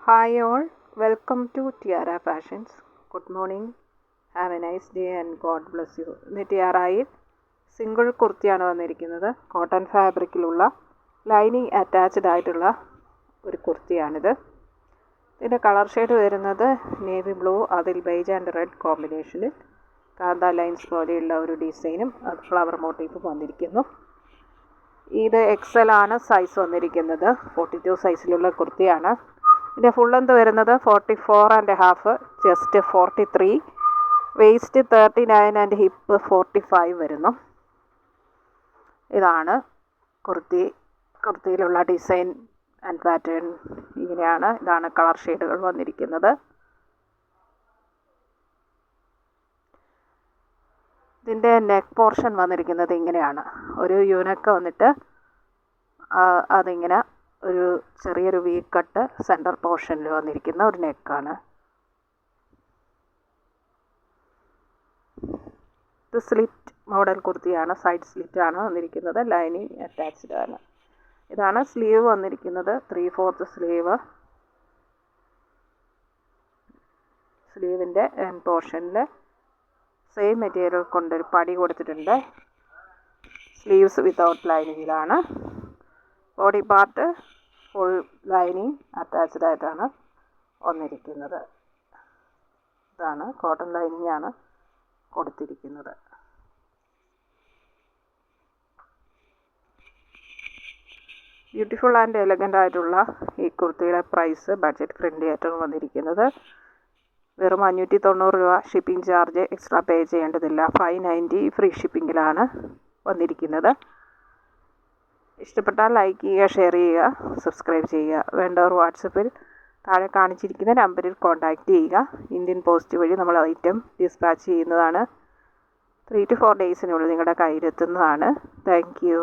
Hi all, welcome to Tiara Fashions. Good morning, have a nice day and God bless you. ഇന്ന് ടിയാറയിൽ single കുർത്തിയാണ് വന്നിരിക്കുന്നത്. Cotton ഫാബ്രിക്കിലുള്ള lining attached ആയിട്ടുള്ള ഒരു കുർത്തിയാണിത്. ഇതിൻ്റെ colour shade വരുന്നത് navy blue, അതിൽ ബേജ് ആൻഡ് റെഡ് കോമ്പിനേഷനിൽ കാന്ത ലൈൻസ് പോലെയുള്ള ഒരു ഡിസൈനും ഫ്ലവർ മോട്ടീഫും വന്നിരിക്കുന്നു. ഇത് XL ആണ് സൈസ് വന്നിരിക്കുന്നത്. 42 സൈസിലുള്ള കുർത്തിയാണ്. ഇതിൻ്റെ ഫുൾ ലെന്ത് വരുന്നത് 44.5, ചെസ്റ്റ് 43, വേസ്റ്റ് 39 ആൻഡ് ഹിപ്പ് 45 വരുന്നു. ഇതാണ് കുർത്തിയിലുള്ള ഡിസൈൻ ആൻഡ് പാറ്റേൺ. ഇതാണ് കളർ ഷെയ്ഡുകൾ വന്നിരിക്കുന്നത്. ഇതിൻ്റെ നെക്ക് പോർഷൻ വന്നിരിക്കുന്നത് ഇങ്ങനെയാണ്. ഒരു യൂനക്ക് വന്നിട്ട് അതിങ്ങനെ ഒരു ചെറിയൊരു വി കട്ട് സെൻറ്റർ പോർഷനിൽ വന്നിരിക്കുന്ന ഒരു നെക്കാണ്. ഇത് സ്ലിറ്റ് മോഡൽ കുർത്തിയാണ്. സൈഡ് സ്ലിറ്റാണ് വന്നിരിക്കുന്നത്. ലൈനിങ് അറ്റാച്ച്ഡ് ആണ്. ഇതാണ് സ്ലീവ് വന്നിരിക്കുന്നത്. 3/4 സ്ലീവ്. സ്ലീവിൻ്റെ എൻഡ് പോർഷനിൽ സെയിം മെറ്റീരിയൽ കൊണ്ടൊരു പടി കൊടുത്തിട്ടുണ്ട്. സ്ലീവ്സ് വിത്തൗട്ട് ലൈനിങ്ങിലാണ്. Body part full lining attached ആയിട്ടാണ് വന്നിരിക്കുന്നത്. ഇതാണ് കോട്ടൺ ലൈനിങ് ആണ് കൊടുത്തിരിക്കുന്നത്. ബ്യൂട്ടിഫുൾ ആൻഡ് എലഗൻ്റ് ആയിട്ടുള്ള ഈ കുർത്തിയുടെ പ്രൈസ് ബഡ്ജറ്റ് ഫ്രണ്ട്ലി ആയിട്ടാണ് വന്നിരിക്കുന്നത്. വെറും 590 രൂപ. ഷിപ്പിംഗ് ചാർജ് എക്സ്ട്രാ പേ ചെയ്യേണ്ടതില്ല. 590 ഫ്രീ ഷിപ്പിങ്ങിലാണ് വന്നിരിക്കുന്നത്. ഇഷ്ടപ്പെട്ടാൽ ലൈക്ക് ചെയ്യുക, ഷെയർ ചെയ്യുക, സബ്സ്ക്രൈബ് ചെയ്യുക. വേണ്ടവർ വാട്സപ്പിൽ താഴെ കാണിച്ചിരിക്കുന്ന നമ്പറിൽ കോൺടാക്റ്റ് ചെയ്യുക. ഇന്ത്യൻ പോസ്റ്റ് വഴി നമ്മൾ ഐറ്റം ഡിസ്പാച്ച് ചെയ്യുന്നതാണ്. 3 to 4 ഡേയ്സിനുള്ളിൽ നിങ്ങളുടെ കയ്യിലെത്തുന്നതാണ്. Thank you.